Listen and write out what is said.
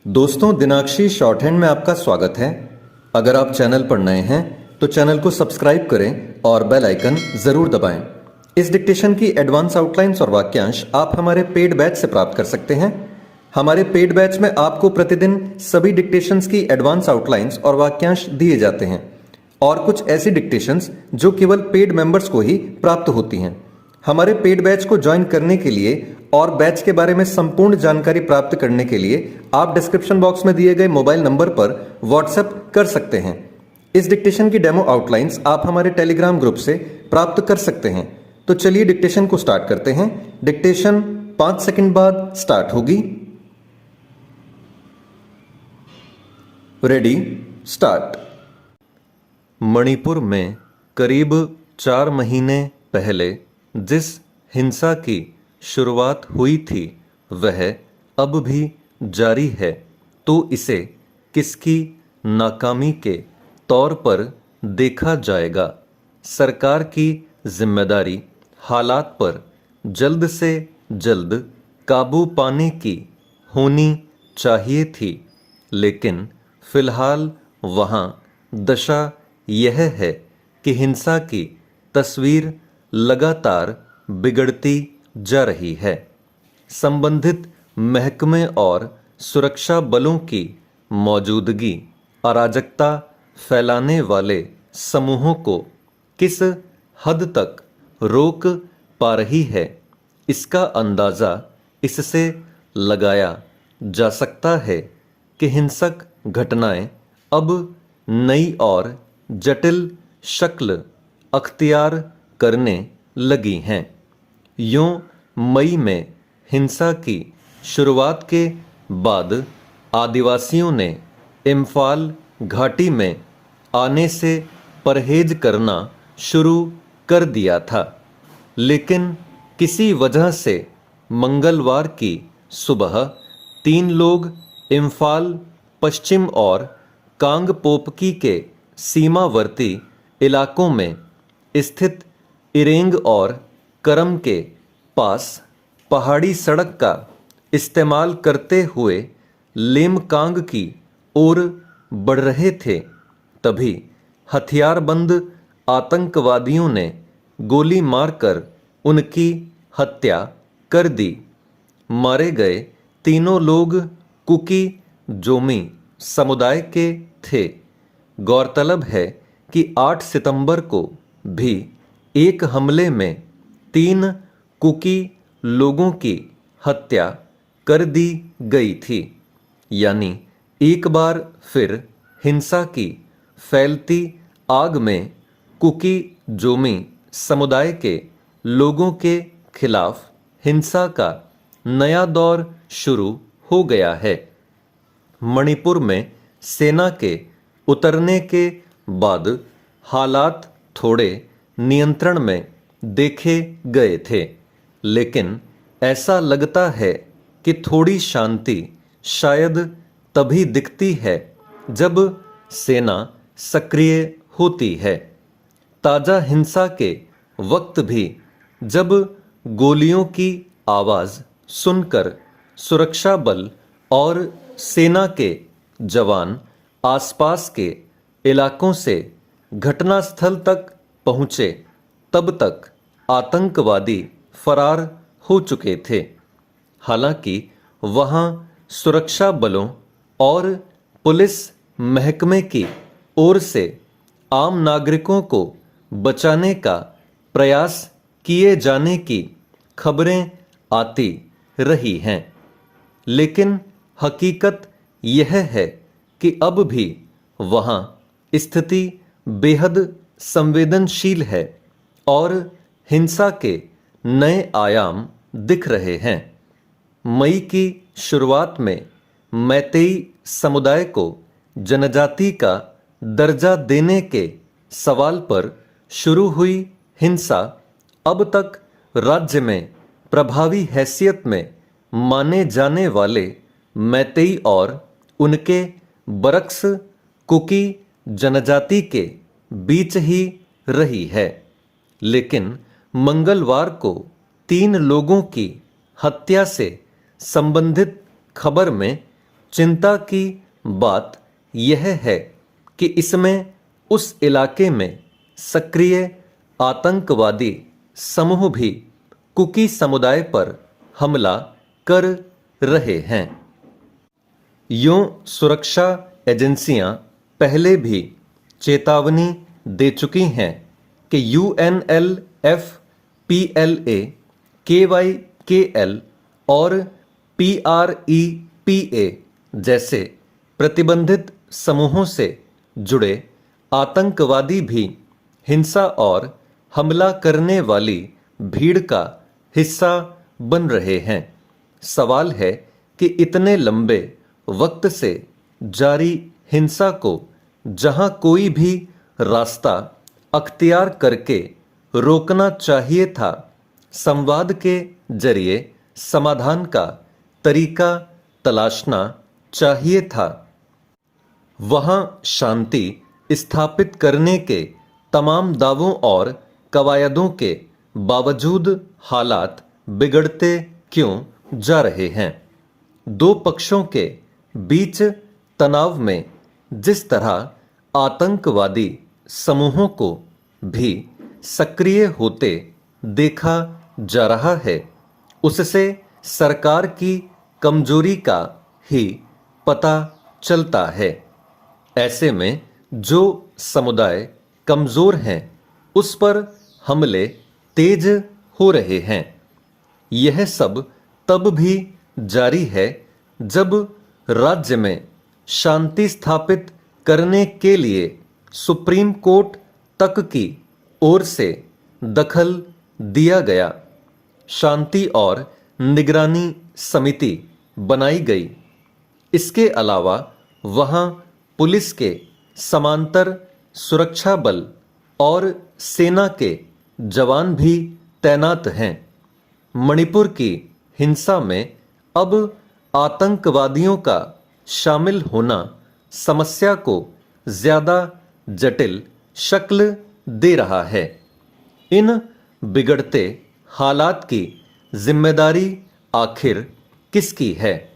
दोस्तों, दिनाक्षी short hand में आपका स्वागत है। अगर आप चैनल पर नए हैं तो चैनल को सब्सक्राइब करें और बेल आइकन जरूर दबाएं। इस डिक्टेशन की एडवांस आउटलाइंस और वाक्यांश आप हमारे पेड बैच से प्राप्त कर सकते हैं। हमारे पेड बैच में आपको प्रतिदिन सभी डिक्टेशंस की एडवांस आउटलाइंस और वाक्यांश दिए जाते हैं और कुछ ऐसी डिक्टेशंस जो केवल पेड मेंबर्स को ही प्राप्त होती हैं। हमारे पेड बैच को ज्वाइन करने के लिए और बैच के बारे में संपूर्ण जानकारी प्राप्त करने के लिए आप डिस्क्रिप्शन बॉक्स में दिए गए मोबाइल नंबर पर व्हाट्सएप कर सकते हैं। इस डिक्टेशन की डेमो आउटलाइंस आप हमारे टेलीग्राम ग्रुप से प्राप्त कर सकते हैं। तो चलिए डिक्टेशन को स्टार्ट करते हैं। डिक्टेशन 5 सेकंड बाद स्टार्ट होगी। Ready, start. मणिपुर में करीब 4 महीने पहले जिस हिंसा की शुरुआत हुई थी वह अब भी जारी है, तो इसे किसकी नाकामी के तौर पर देखा जाएगा? सरकार की जिम्मेदारी हालात पर जल्द से जल्द काबू पाने की होनी चाहिए थी, लेकिन फिलहाल वहाँ दशा यह है कि हिंसा की तस्वीर लगातार बिगड़ती जा रही है। संबंधित महकमे और सुरक्षा बलों की मौजूदगी अराजकता फैलाने वाले समूहों को किस हद तक रोक पा रही है, इसका अंदाज़ा इससे लगाया जा सकता है कि हिंसक घटनाएं अब नई और जटिल शक्ल अख्तियार करने लगी हैं। यूं मई में हिंसा की शुरुआत के बाद आदिवासियों ने इम्फाल घाटी में आने से परहेज करना शुरू कर दिया था, लेकिन किसी वजह से मंगलवार की सुबह 3 लोग इम्फाल पश्चिम और कांगपोपकी के सीमावर्ती इलाकों में स्थित इरेंग और करम के पास पहाड़ी सड़क का इस्तेमाल करते हुए लेमकांग की ओर बढ़ रहे थे। तभी हथियारबंद आतंकवादियों ने गोली मारकर उनकी हत्या कर दी। मारे गए तीनों लोग कुकी जोमी समुदाय के थे। गौरतलब है कि 8 सितंबर को भी एक हमले में 3 कुकी लोगों की हत्या कर दी गई थी। यानी एक बार फिर हिंसा की फैलती आग में कुकी जोमी समुदाय के लोगों के खिलाफ हिंसा का नया दौर शुरू हो गया है। मणिपुर में सेना के उतरने के बाद हालात थोड़े नियंत्रण में देखे गए थे, लेकिन ऐसा लगता है कि थोड़ी शांति शायद तभी दिखती है जब सेना सक्रिय होती है। ताज़ा हिंसा के वक्त भी जब गोलियों की आवाज़ सुनकर सुरक्षा बल और सेना के जवान आसपास के इलाकों से घटनास्थल तक पहुँचे, तब तक आतंकवादी फरार हो चुके थे। हालांकि वहां सुरक्षा बलों और पुलिस महकमे की ओर से आम नागरिकों को बचाने का प्रयास किए जाने की खबरें आती रही हैं, लेकिन हकीकत यह है कि अब भी वहां स्थिति बेहद संवेदनशील है और हिंसा के नए आयाम दिख रहे हैं। मई की शुरुआत में मैतेई समुदाय को जनजाति का दर्जा देने के सवाल पर शुरू हुई हिंसा अब तक राज्य में प्रभावी हैसियत में माने जाने वाले मैतेई और उनके बरक्स कुकी जनजाति के बीच ही रही है। लेकिन मंगलवार को 3 लोगों की हत्या से संबंधित खबर में चिंता की बात यह है कि इसमें उस इलाके में सक्रिय आतंकवादी समूह भी कुकी समुदाय पर हमला कर रहे हैं। यूं सुरक्षा एजेंसियां पहले भी चेतावनी दे चुकी हैं कि UNLF, PLA, KYKL और PREPA जैसे प्रतिबंधित समूहों से जुड़े आतंकवादी भी हिंसा और हमला करने वाली भीड़ का हिस्सा बन रहे हैं। सवाल है कि इतने लंबे वक्त से जारी हिंसा को जहां कोई भी रास्ता अख्तियार करके रोकना चाहिए था, संवाद के जरिए समाधान का तरीका तलाशना चाहिए था, वहां शांति स्थापित करने के तमाम दावों और कवायदों के बावजूद हालात बिगड़ते क्यों जा रहे हैं? दो पक्षों के बीच तनाव में जिस तरह आतंकवादी समूहों को भी सक्रिय होते देखा जा रहा है, उससे सरकार की कमजोरी का ही पता चलता है। ऐसे में जो समुदाय कमजोर हैं, उस पर हमले तेज हो रहे हैं। यह सब तब भी जारी है जब राज्य में शांति स्थापित करने के लिए सुप्रीम कोर्ट तक की ओर से दखल दिया गया, शांति और निगरानी समिति बनाई गई। इसके अलावा वहां पुलिस के समांतर सुरक्षा बल और सेना के जवान भी तैनात हैं। मणिपुर की हिंसा में अब आतंकवादियों का शामिल होना समस्या को ज्यादा जटिल शक्ल दे रहा है। इन बिगड़ते हालात की जिम्मेदारी आखिर किसकी है?